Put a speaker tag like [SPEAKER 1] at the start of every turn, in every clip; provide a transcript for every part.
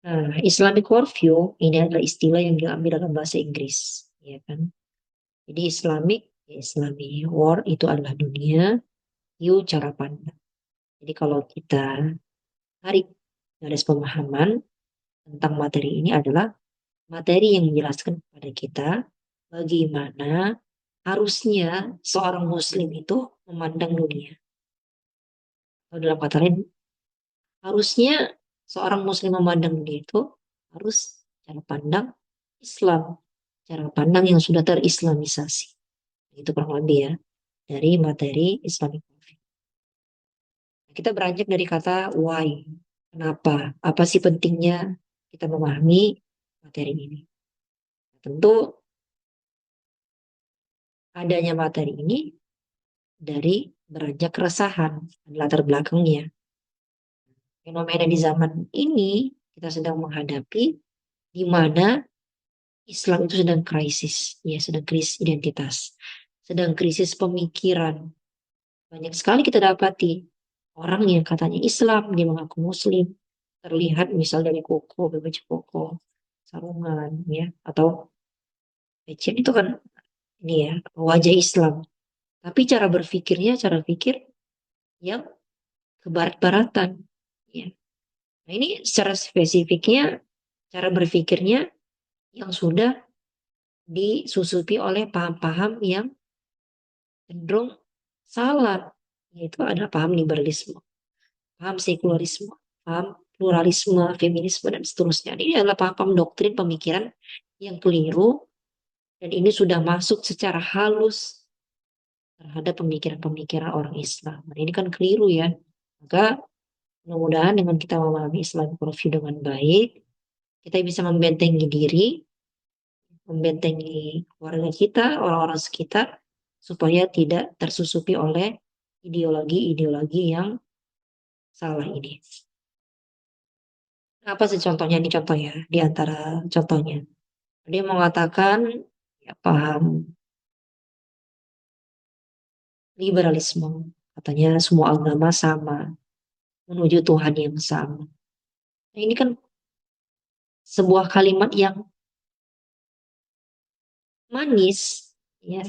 [SPEAKER 1] Nah, Islamic worldview ini adalah istilah yang diambil dalam bahasa Inggris, ya kan? Jadi Islamic, ya Islami, world itu adalah dunia, view cara pandang. Jadi kalau kita tarik garis pemahaman tentang materi ini adalah materi yang menjelaskan kepada kita bagaimana harusnya seorang muslim itu memandang dunia. Atau dalam kata lain, harusnya seorang muslim memandang dunia itu harus cara pandang Islam, cara pandang yang sudah terislamisasi. Itu kurang lebih ya dari materi Islamic Worldview. Kita beranjak dari kata why. Kenapa? Apa sih pentingnya kita memahami materi ini? Tentu adanya materi ini dari beranjak keresahan latar belakangnya. Fenomena di zaman ini kita sedang menghadapi di mana Islam itu sedang krisis, ya sedang krisis identitas, sedang krisis pemikiran. Banyak sekali kita dapati orang yang katanya Islam, dia mengaku Muslim, terlihat misal dari koko, baju koko, sarungan, ya, atau pecian itu kan ini ya wajah Islam. Tapi cara berpikirnya, cara pikir yang kebarat-baratan, ya. Nah ini secara spesifiknya cara berpikirnya yang sudah disusupi oleh paham-paham yang cenderung salah, yaitu ada paham liberalisme, paham sekularisme, paham pluralisme, feminisme, dan seterusnya. Ini adalah paham-paham doktrin pemikiran yang keliru, dan ini sudah masuk secara halus terhadap pemikiran-pemikiran orang Islam. Dan ini kan keliru ya. Maka mudah-mudahan dengan kita memahami Islam worldview dengan baik, kita bisa membentengi diri, membentengi keluarga kita, orang-orang sekitar, supaya tidak tersusupi oleh ideologi-ideologi yang salah ini. Apa sih contohnya? Ini contoh ya, di antara contohnya. Dia mengatakan, ya, paham liberalisme. Katanya semua agama sama, menuju Tuhan yang sama. Nah, ini kan sebuah kalimat yang manis, ya.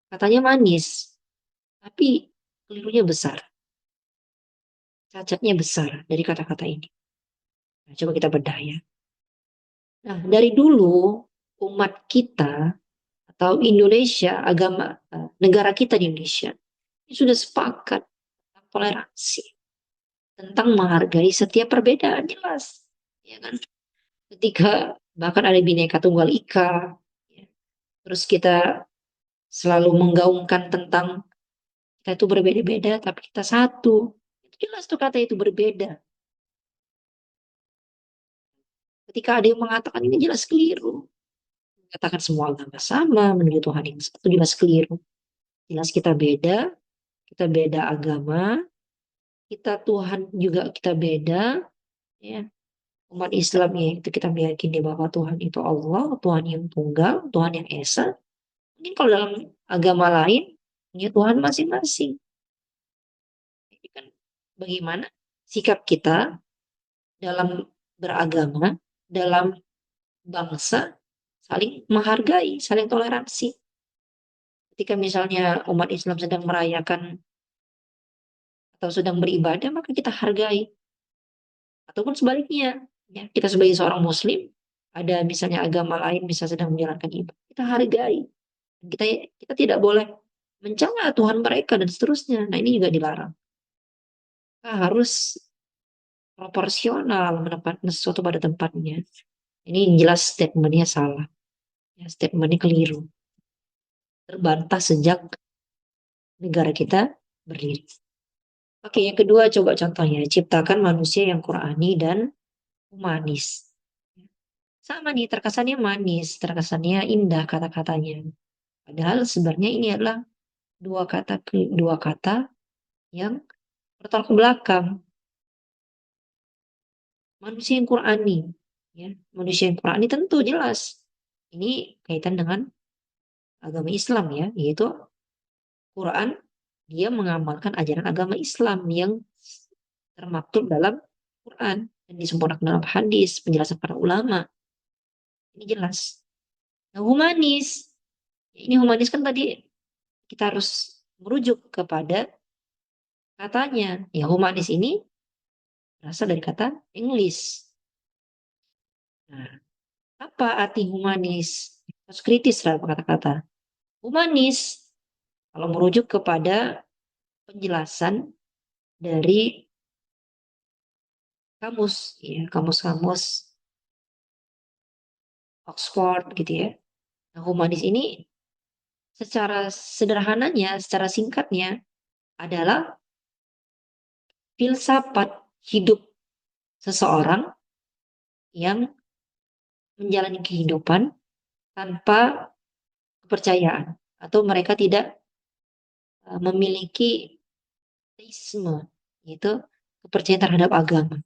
[SPEAKER 1] Katanya manis, tapi kelirunya besar. Cacatnya besar dari kata-kata ini. Nah, coba kita bedah ya. Nah, dari dulu umat kita atau Indonesia, negara kita di Indonesia, ini sudah sepakat tentang toleransi, tentang menghargai setiap perbedaan jelas, ya kan? Ketika bahkan ada Bhinneka Tunggal Ika, ya, terus kita selalu menggaungkan tentang kita itu berbeda-beda, tapi kita satu. Itu jelas tuh kata itu berbeda. Ketika ada yang mengatakan ini jelas keliru, katakan semua agama sama, menuju Tuhan yang satu jelas keliru. Jelas kita beda agama, kita Tuhan juga kita beda, ya. Umat Islam ya itu kita meyakini bahwa Tuhan itu Allah, Tuhan yang tunggal, Tuhan yang esa. Mungkin kalau dalam agama lain punya Tuhan masing-masing. Jadi kan bagaimana sikap kita dalam beragama, dalam bangsa, saling menghargai, saling toleransi. Ketika misalnya umat Islam sedang merayakan atau sedang beribadah, maka kita hargai. Ataupun sebaliknya, ya, kita sebagai seorang Muslim, ada misalnya agama lain bisa sedang menjalankan ibadah, kita hargai. Kita kita tidak boleh mencela Tuhan mereka dan seterusnya. Nah ini juga dilarang. Kita harus proporsional menempatkan sesuatu pada tempatnya. Ini jelas statementnya salah. Ya, statementnya keliru. Terbantah sejak negara kita berdiri. Oke, yang kedua coba contohnya. Ciptakan manusia yang Qurani dan humanis. Sama nih, terkesannya manis, terkesannya indah kata-katanya. Padahal sebenarnya ini adalah dua kata yang bertolak ke belakang. Manusia yang Qurani, ya, manusia yang Qurani tentu jelas. Ini kaitan dengan agama Islam ya, yaitu Quran dia mengamalkan ajaran agama Islam yang termaktub dalam Quran dan disempurnakan dalam hadis, penjelasan para ulama. Ini jelas. Nah, humanis. Ini humanis kan tadi kita harus merujuk kepada katanya. Ya, humanis ini berasal dari kata English. Nah, apa arti humanis? Harus kritis terhadap kata-kata. Humanis, kalau merujuk kepada penjelasan dari kamus, ya, kamus-kamus Oxford gitu ya. Nah, humanis ini secara sederhananya, secara singkatnya adalah filsafat hidup seseorang yang menjalani kehidupan tanpa kepercayaan atau mereka tidak memiliki teisme, yaitu kepercayaan terhadap agama.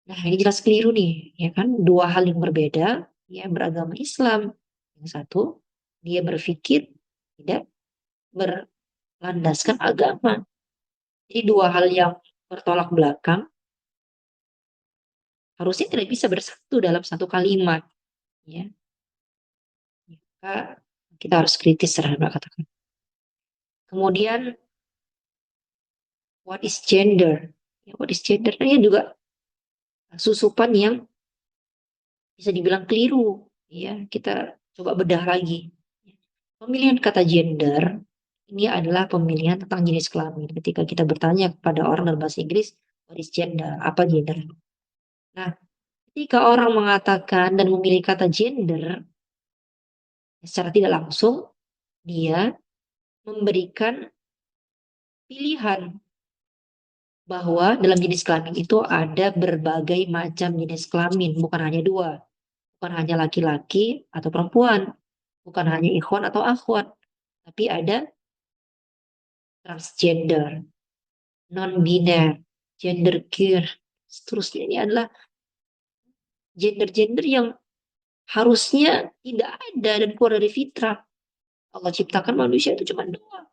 [SPEAKER 1] Nah, ini jelas keliru nih, ya kan? Dua hal yang berbeda, ya beragama Islam. Yang satu, dia berpikir tidak berlandaskan agama. Jadi dua hal yang bertolak belakang harusnya tidak bisa bersatu dalam satu kalimat, ya. Maka kita harus kritis terhadap kata-kata. Kemudian, what is gender? Ya, what is gender? Ini juga susupan yang bisa dibilang keliru. Ya, kita coba bedah lagi. Pemilihan kata gender ini adalah pemilihan tentang jenis kelamin. Ketika kita bertanya kepada orang dalam bahasa Inggris, what is gender? Apa gender? Nah, ketika orang mengatakan dan memilih kata gender, secara tidak langsung dia memberikan pilihan bahwa dalam jenis kelamin itu ada berbagai macam jenis kelamin, bukan hanya dua, bukan hanya laki-laki atau perempuan, bukan hanya ikhwan atau akhwat, tapi ada transgender, non-biner, gender queer, seterusnya. Ini adalah gender-gender yang harusnya tidak ada dan keluar dari fitrah. Allah ciptakan manusia itu cuma dua.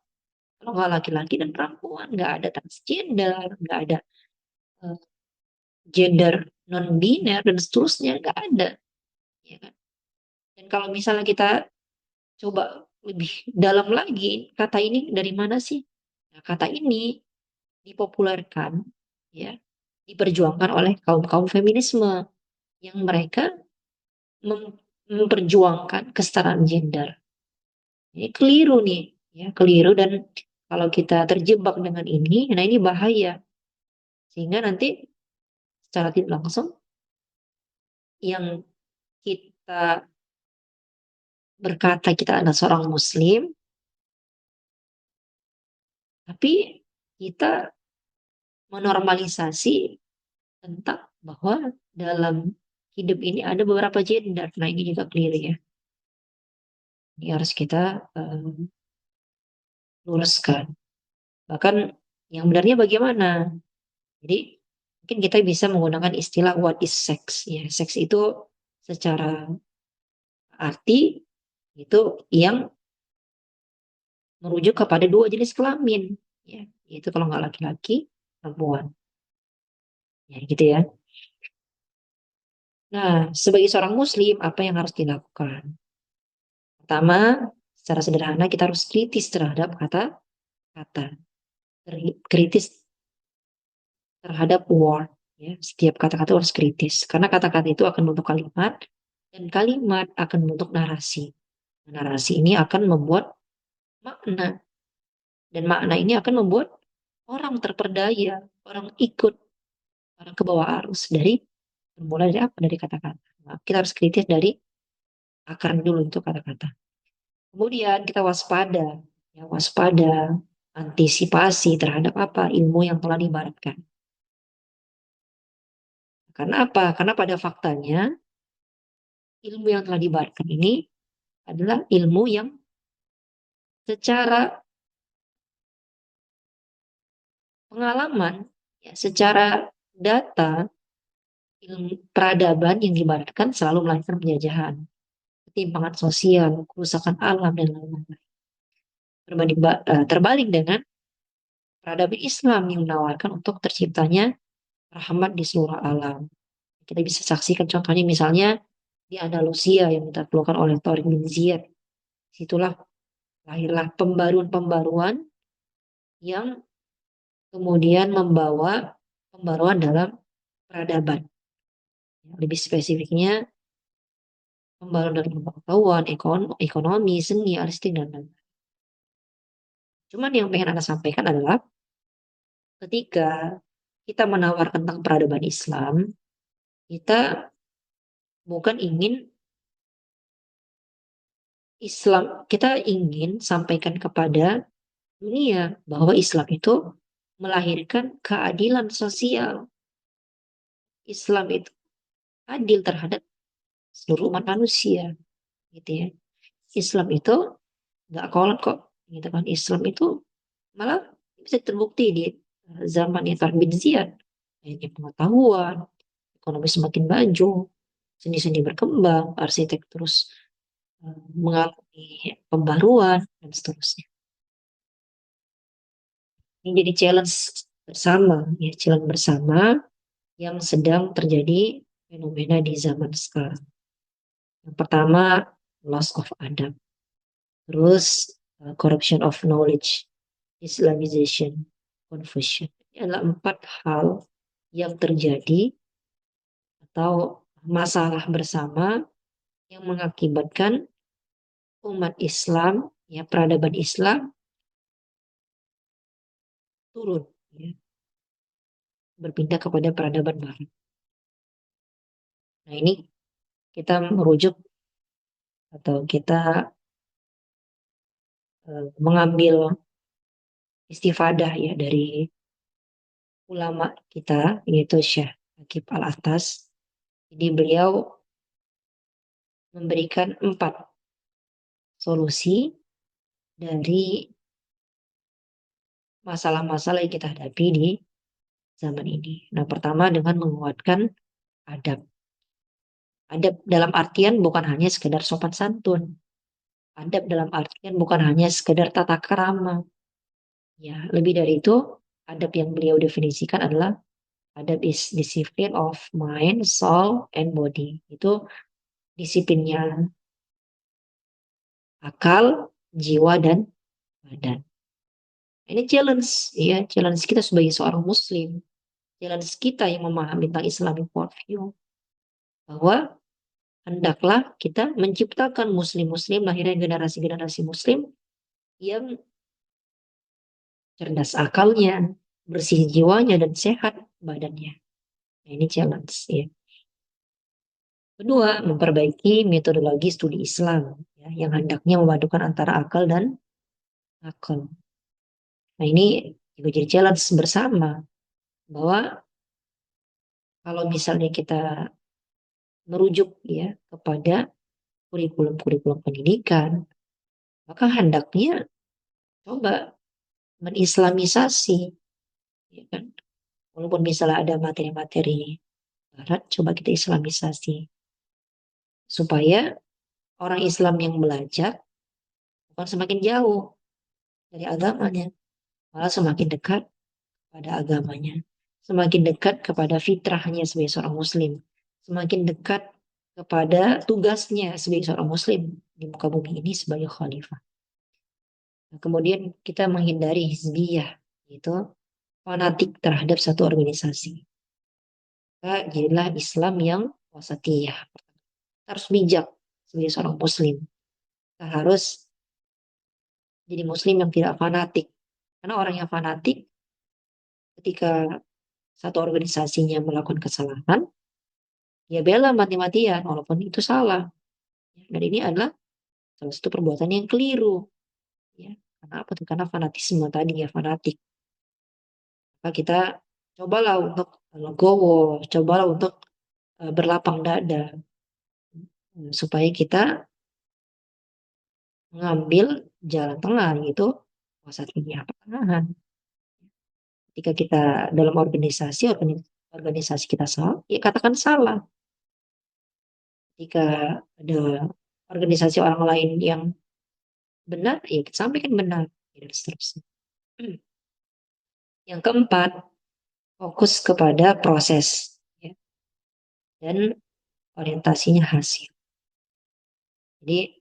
[SPEAKER 1] Kalau nggak laki-laki dan perempuan, nggak ada transgender, nggak ada eh, gender non-biner dan seterusnya, nggak ada. Ya kan? Dan kalau misalnya kita coba lebih dalam lagi, kata ini dari mana sih? Nah, kata ini dipopulerkan, ya, diperjuangkan oleh kaum kaum feminisme yang mereka memperjuangkan kesetaraan gender. Ini keliru nih, ya keliru dan kalau kita terjebak dengan ini, nah ini bahaya. Sehingga nanti secara tidak langsung yang kita berkata kita adalah seorang muslim, tapi kita menormalisasi tentang bahwa dalam hidup ini ada beberapa gender. Nah ini juga keliru ya. Ini harus kita luruskan. Bahkan yang benarnya bagaimana? Jadi mungkin kita bisa menggunakan istilah what is sex. Ya, seks itu secara arti itu yang merujuk kepada dua jenis kelamin. Ya, yaitu kalau nggak laki-laki, perempuan. Ya, gitu ya. Nah, sebagai seorang muslim, apa yang harus dilakukan? Pertama, secara sederhana kita harus kritis terhadap kata-kata. Kritis terhadap word. Ya. Setiap kata-kata harus kritis. Karena kata-kata itu akan membentuk kalimat, dan kalimat akan membentuk narasi. Narasi ini akan membuat makna. Dan makna ini akan membuat orang terperdaya, orang ikut, orang ke bawah arus dari bermula dari apa? Dari kata-kata. Nah, kita harus kritis dari akarnya dulu untuk kata-kata. Kemudian kita waspada, ya waspada, antisipasi terhadap apa ilmu yang telah diibaratkan. Karena apa? Karena pada faktanya ilmu yang telah diibaratkan ini adalah ilmu yang secara pengalaman, ya, secara data, ilmu peradaban yang diibaratkan selalu melahirkan penjajahan, ketimpangan sosial, kerusakan alam, dan lain-lain. Terbalik dengan peradaban Islam yang menawarkan untuk terciptanya rahmat di seluruh alam. Kita bisa saksikan contohnya misalnya di Andalusia yang ditaklukkan oleh Tariq bin Ziyad. Situlah lahirlah pembaruan-pembaruan yang kemudian membawa pembaruan dalam peradaban. Lebih spesifiknya, pembaruan dalam pengetahuan, ekonomi, seni, artistik, dan lain-lain. Cuman yang pengen Anda sampaikan adalah ketika kita menawarkan tentang peradaban Islam, kita bukan ingin kita ingin sampaikan kepada dunia bahwa Islam itu melahirkan keadilan sosial. Islam itu adil terhadap seluruh umat manusia, gitu ya. Islam itu nggak kolot kok, gitu kan. Islam itu malah bisa terbukti di zaman Itar bin Ziyad. Ini pengetahuan, ekonomi semakin maju, seni-seni berkembang, arsitek terus mengalami pembaruan, dan seterusnya. Ini jadi challenge bersama, ya, challenge bersama yang sedang terjadi fenomena di zaman sekarang. Yang pertama, loss of adab. Terus, corruption of knowledge, Islamization, confusion. Ini adalah 4 hal yang terjadi atau masalah bersama yang mengakibatkan umat Islam, ya, peradaban Islam turun, ya, berpindah kepada peradaban barat. Nah, ini kita merujuk atau kita mengambil istifadah, ya, dari ulama kita, yaitu Syekh Aqib Al-Atas. Jadi beliau memberikan 4 solusi dari masalah-masalah yang kita hadapi di zaman ini. Nah, pertama dengan menguatkan adab. Adab dalam artian bukan hanya sekedar sopan santun. Adab dalam artian bukan hanya sekedar tata krama. Ya, lebih dari itu, adab yang beliau definisikan adalah adab is discipline of mind, soul, and body. Itu disiplinnya akal, jiwa, dan badan. Ini challenge, ya, challenge kita sebagai seorang muslim. Challenge kita yang memahami tentang Islamic worldview. Bahwa hendaklah kita menciptakan muslim-muslim, lahirnya generasi-generasi muslim yang cerdas akalnya, bersih jiwanya, dan sehat badannya. Nah, ini challenge, ya. Kedua, memperbaiki metodologi studi Islam, ya, yang hendaknya memadukan antara akal dan akal. Nah, ini juga jadi challenge bersama bahwa kalau misalnya kita merujuk, ya, kepada kurikulum-kurikulum pendidikan, maka hendaknya coba menislamisasi, ya kan? Walaupun misalnya ada materi-materi barat, coba kita islamisasi supaya orang Islam yang belajar bukan semakin jauh dari agamanya, malah semakin dekat pada agamanya, semakin dekat kepada fitrahnya sebagai seorang muslim, semakin dekat kepada tugasnya sebagai seorang muslim di muka bumi ini sebagai khalifah. Nah, kemudian kita menghindari hizbiyah, yaitu fanatik terhadap satu organisasi. Maka jadilah Islam yang wasatiyah. Kita harus bijak sebagai seorang muslim. Kita harus jadi muslim yang tidak fanatik. Karena orang yang fanatik ketika satu organisasinya melakukan kesalahan, ya bela mati-matian walaupun itu salah. Dan ini adalah salah satu perbuatan yang keliru. Ya. Karena apa tuh? Karena fanatisme tadi, ya, fanatik. Maka kita cobalah untuk legowo, cobalah untuk berlapang dada, supaya kita mengambil jalan tengah, yaitu wasatiyah, pertengahan. Ketika kita dalam organisasi kita salah, ya katakan salah. Jika ada organisasi orang lain yang benar, ya kita sampaikan benar, dan seterusnya. Yang keempat, fokus kepada proses, ya, dan orientasinya hasil. Jadi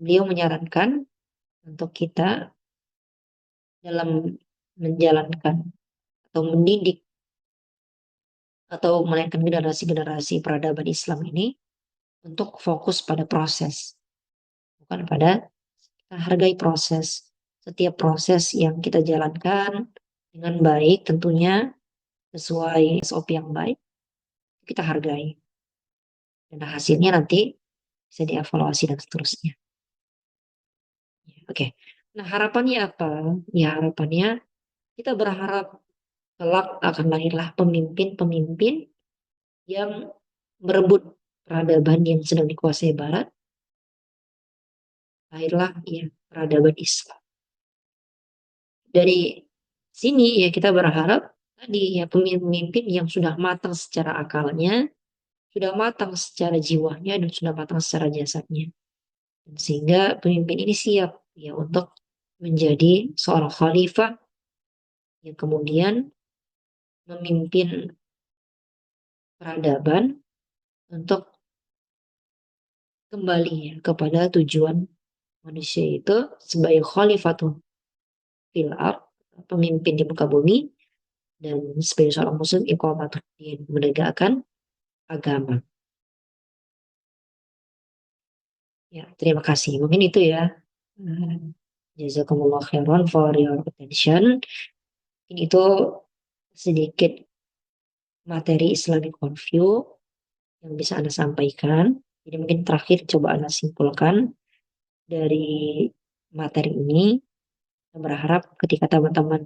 [SPEAKER 1] beliau menyarankan untuk kita dalam menjalankan atau mendidik atau melahirkan generasi-generasi peradaban Islam ini untuk fokus pada proses, bukan pada kita hargai proses. Setiap proses yang kita jalankan dengan baik tentunya sesuai SOP yang baik, kita hargai. Dan hasilnya nanti bisa dievaluasi dan seterusnya. Oke. Nah, harapannya apa? Ya, harapannya kita berharap kelak akan lahirlah pemimpin-pemimpin yang merebut peradaban yang sedang dikuasai Barat, lahirlah ya peradaban Islam. Dari sini ya kita berharap tadi ya pemimpin yang sudah matang secara akalnya, sudah matang secara jiwanya, dan sudah matang secara jasadnya. Sehingga pemimpin ini siap ya untuk menjadi seorang khalifah yang kemudian memimpin peradaban untuk kembali ya kepada tujuan manusia itu sebagai khalifatul fil ard, pemimpin di muka bumi, dan sebagai seorang muslim iqamatuddin, menegakkan agama. Ya, terima kasih. Mungkin itu ya. Hmm, Jazakumullah khairan for your attention. Ini itu sedikit materi Islamic Review yang bisa Anda sampaikan. Jadi mungkin terakhir coba Anda simpulkan dari materi ini. Saya berharap ketika teman-teman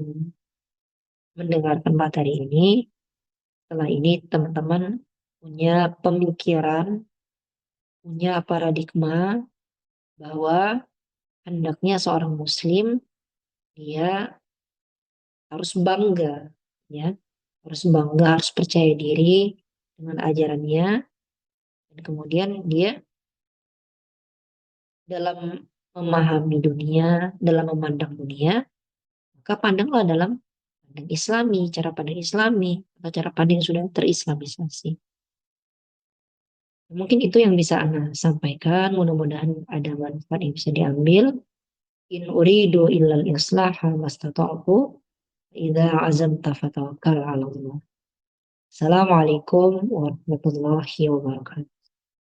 [SPEAKER 1] mendengarkan materi ini, setelah ini teman-teman punya pemikiran, punya paradigma bahwa hendaknya seorang muslim dia harus bangga, ya, harus bangga, harus percaya diri dengan ajarannya, dan kemudian dia dalam memahami dunia, dalam memandang dunia, maka pandanglah dalam pandang Islami, cara pandang Islami, atau cara pandang yang sudah terislamisasi. Mungkin itu yang bisa Anda sampaikan. Mudah-mudahan ada manfaat yang bisa diambil. In uridu illal islaha mastata'tu. Idza azamta fatawakkal 'ala Allah. Assalamualaikum warahmatullahi wabarakatuh.